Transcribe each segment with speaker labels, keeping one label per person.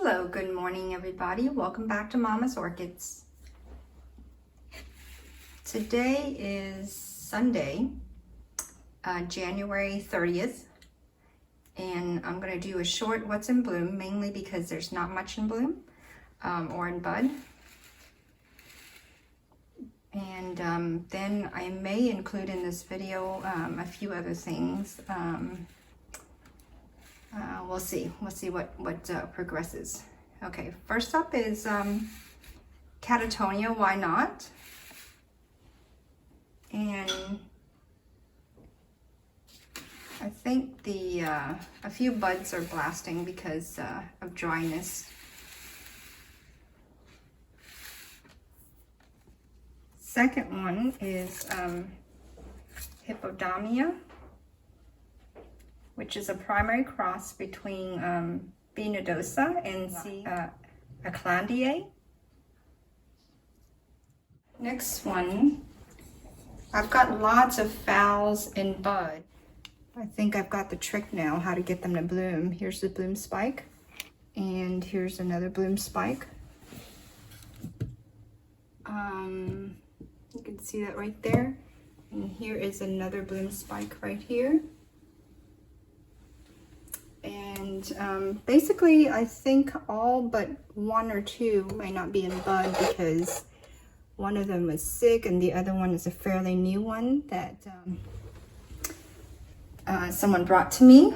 Speaker 1: Hello, good morning everybody. Welcome back to Mama's Orchids. Today is Sunday, January 30th, and I'm going to do a short what's in bloom, mainly because there's not much in bloom or in bud. And then I may include in this video a few other things. We'll see what progresses. Okay, first up is Catatonia, why not? And I think a few buds are blasting because of dryness. Second one is Hippodamia, which is a primary cross between B. nodosa and C. Aclandiae. Next one, I've got lots of phals in bud. I think I've got the trick now how to get them to bloom. Here's the bloom spike, and here's another bloom spike. You can see that right there. And here is another bloom spike right here. And basically I think all but one or two may not be in bud because one of them was sick and the other one is a fairly new one that someone brought to me.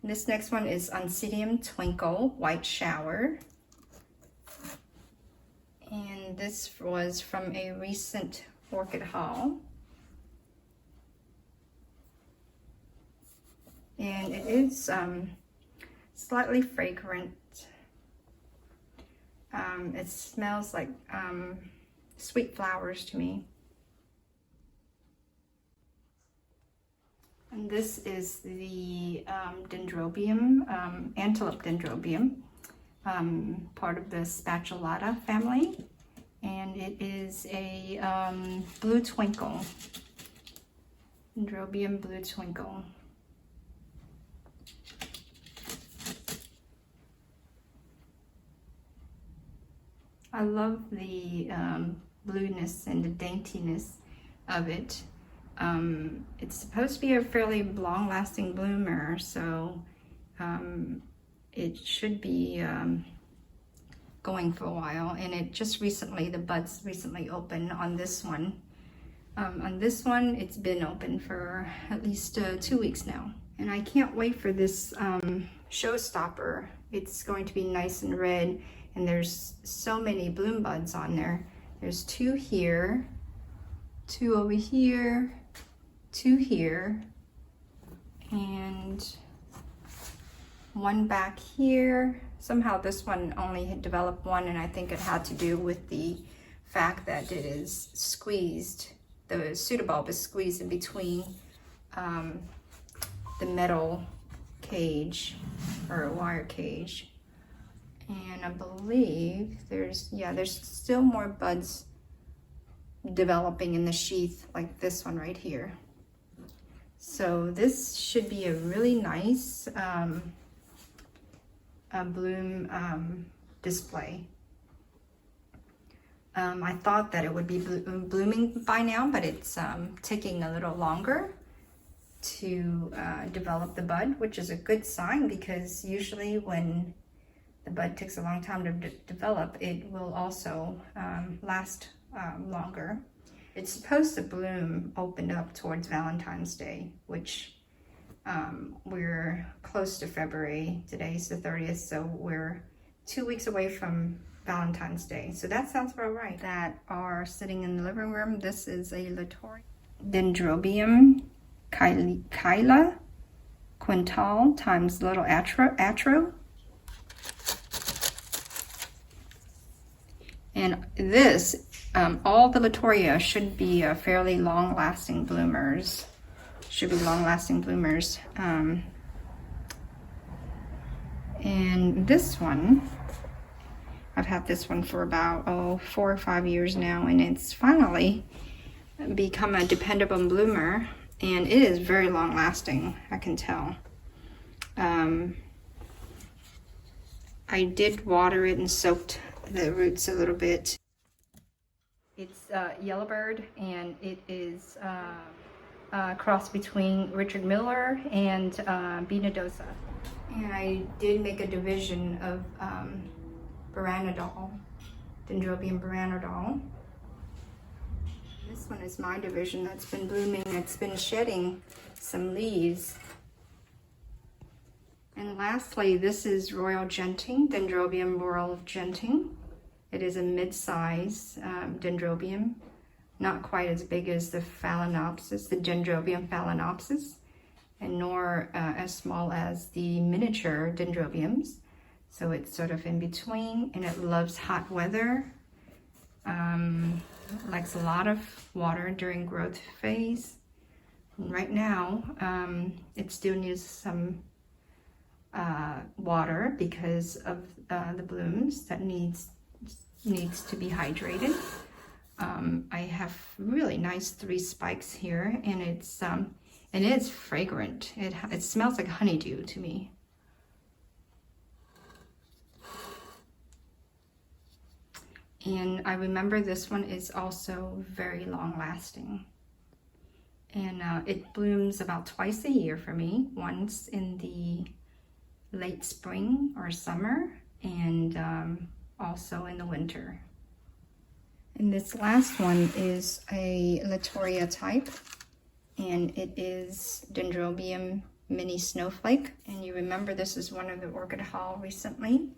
Speaker 1: This next one is Oncidium Twinkle, White Shower. And this was from a recent orchid haul. And it is slightly fragrant. It smells like sweet flowers to me. And this is the Dendrobium, Antelope Dendrobium, part of the Spatulata family. And it is a blue twinkle, Dendrobium blue twinkle. I love the blueness and the daintiness of it. It's supposed to be a fairly long-lasting bloomer, so it should be going for a while. And it just recently, the buds recently opened on this one. On this one, it's been open for at least 2 weeks now. And I can't wait for this showstopper. It's going to be nice and red. And there's so many bloom buds on there. There's two here, two over here, two here, and one back here. Somehow this one only had developed one, and I think it had to do with the fact that it is squeezed. The pseudobulb is squeezed in between the metal cage or wire cage. And I believe there's still more buds developing in the sheath like this one right here. So this should be a really nice bloom display. I thought that it would be blooming by now, but it's taking a little longer to develop the bud, which is a good sign because usually when the bud takes a long time to develop, it will also last longer. It's supposed to bloom open up towards Valentine's Day, which we're close to February. Today's the 30th, so we're 2 weeks away from Valentine's Day. So that sounds about right. That are sitting in the living room. This is a Latoria Dendrobium Kyla Quintal times Little Atro. And this, all the Latoria should be fairly long-lasting bloomers. And this one, I've had this one for about 4 or 5 years now, and it's finally become a dependable bloomer, and it is very long lasting, I can tell. I I did water it and soaked the roots a little bit. It's Yellowbird, and it is a cross between Richard Miller and Benadosa. And I did make a division of Dendrobium Baranodol. This one is my division that's been blooming. It's been shedding some leaves. And lastly, this is Royal Genting, Dendrobium Royal Genting. It is a mid-size dendrobium, not quite as big as the Phalaenopsis, the Dendrobium Phalaenopsis, and nor as small as the miniature dendrobiums. So it's sort of in between, and it loves hot weather, likes a lot of water during growth phase. And right now, it still needs some water because of the blooms that needs to be hydrated. I have really nice 3 spikes here, and it's fragrant. It smells like honeydew to me. And I remember this one is also very long lasting. And it blooms about twice a year for me, once in the late spring or summer, and also in the winter. And this last one is a Latoria type, and it is Dendrobium mini Snowflake. And you remember this is one of the orchid haul recently.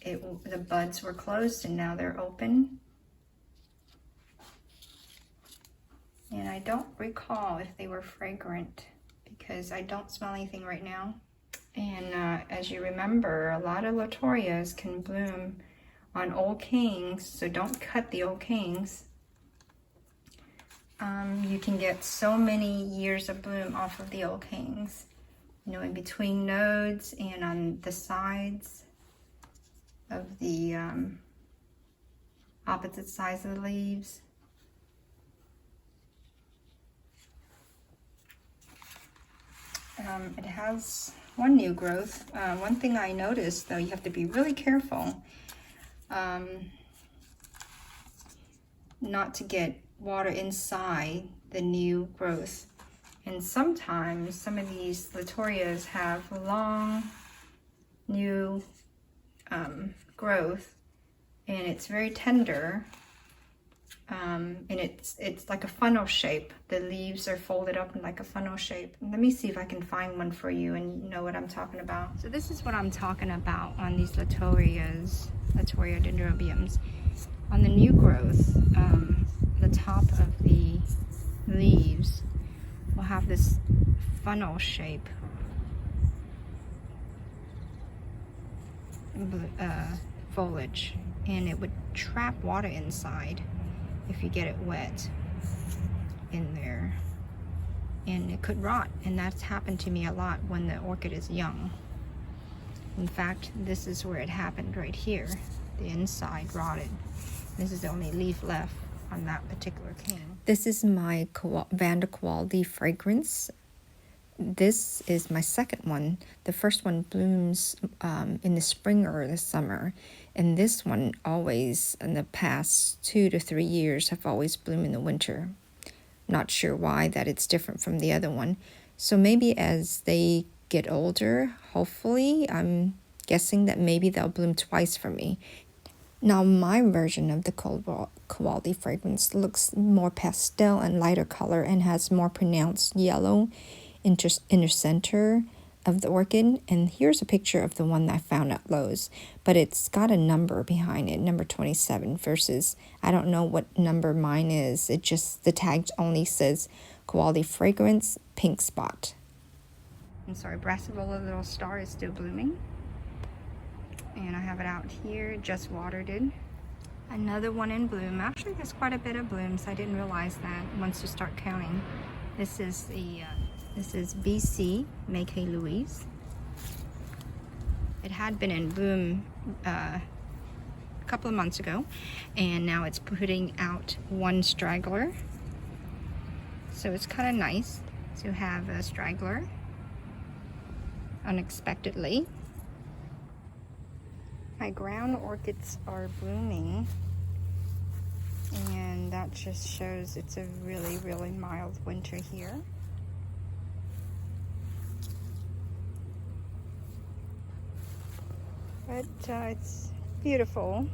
Speaker 1: The buds were closed and now they're open. And I don't recall if they were fragrant because I don't smell anything right now. And as you remember, a lot of Latorias can bloom on old kings, so don't cut the old kings. You can get so many years of bloom off of the old kings, you know, in between nodes and on the sides of the opposite sides of the leaves. It has one new growth. One thing I noticed, though, you have to be really careful not to get water inside the new growth. And sometimes some of these Latorias have long new growth, and it's very tender, and it's like a funnel shape. The leaves are folded up in like a funnel shape. Let me see if I can find one for you and you know what I'm talking about. So this is what I'm talking about on these Latoria dendrobiums. On the new growth, the top of the leaves will have this funnel shape foliage, and it would trap water inside if you get it wet in there, and it could rot. And that's happened to me a lot when the orchid is young. In fact, this is where it happened right here. The inside rotted. This is the only leaf left on that particular king. This is my Van der Quality fragrance. This is my second one. The first one blooms in the spring or the summer, and this one always, in the past 2 to 3 years, have always bloomed in the winter. Not sure why that it's different from the other one. So maybe as they get older, hopefully, I'm guessing that maybe they'll bloom twice for me. Now my version of the quality fragrance looks more pastel and lighter color and has more pronounced yellow inner center of the orchid. And here's a picture of the one that I found at Lowe's, but it's got a number behind it, number 27, versus I don't know what number mine is. It just, the tag only says quality fragrance pink spot. I'm sorry, Brassavola Little Star is still blooming, and I have it out here, just watered it. Another one in bloom. Actually, there's quite a bit of blooms. I didn't realize that once you start counting. This is the this is BC Make-Hay Louise. It had been in bloom a couple of months ago, and now it's putting out one straggler. So it's kind of nice to have a straggler unexpectedly. My ground orchids are blooming, and that just shows it's a really, really mild winter here. But it's beautiful.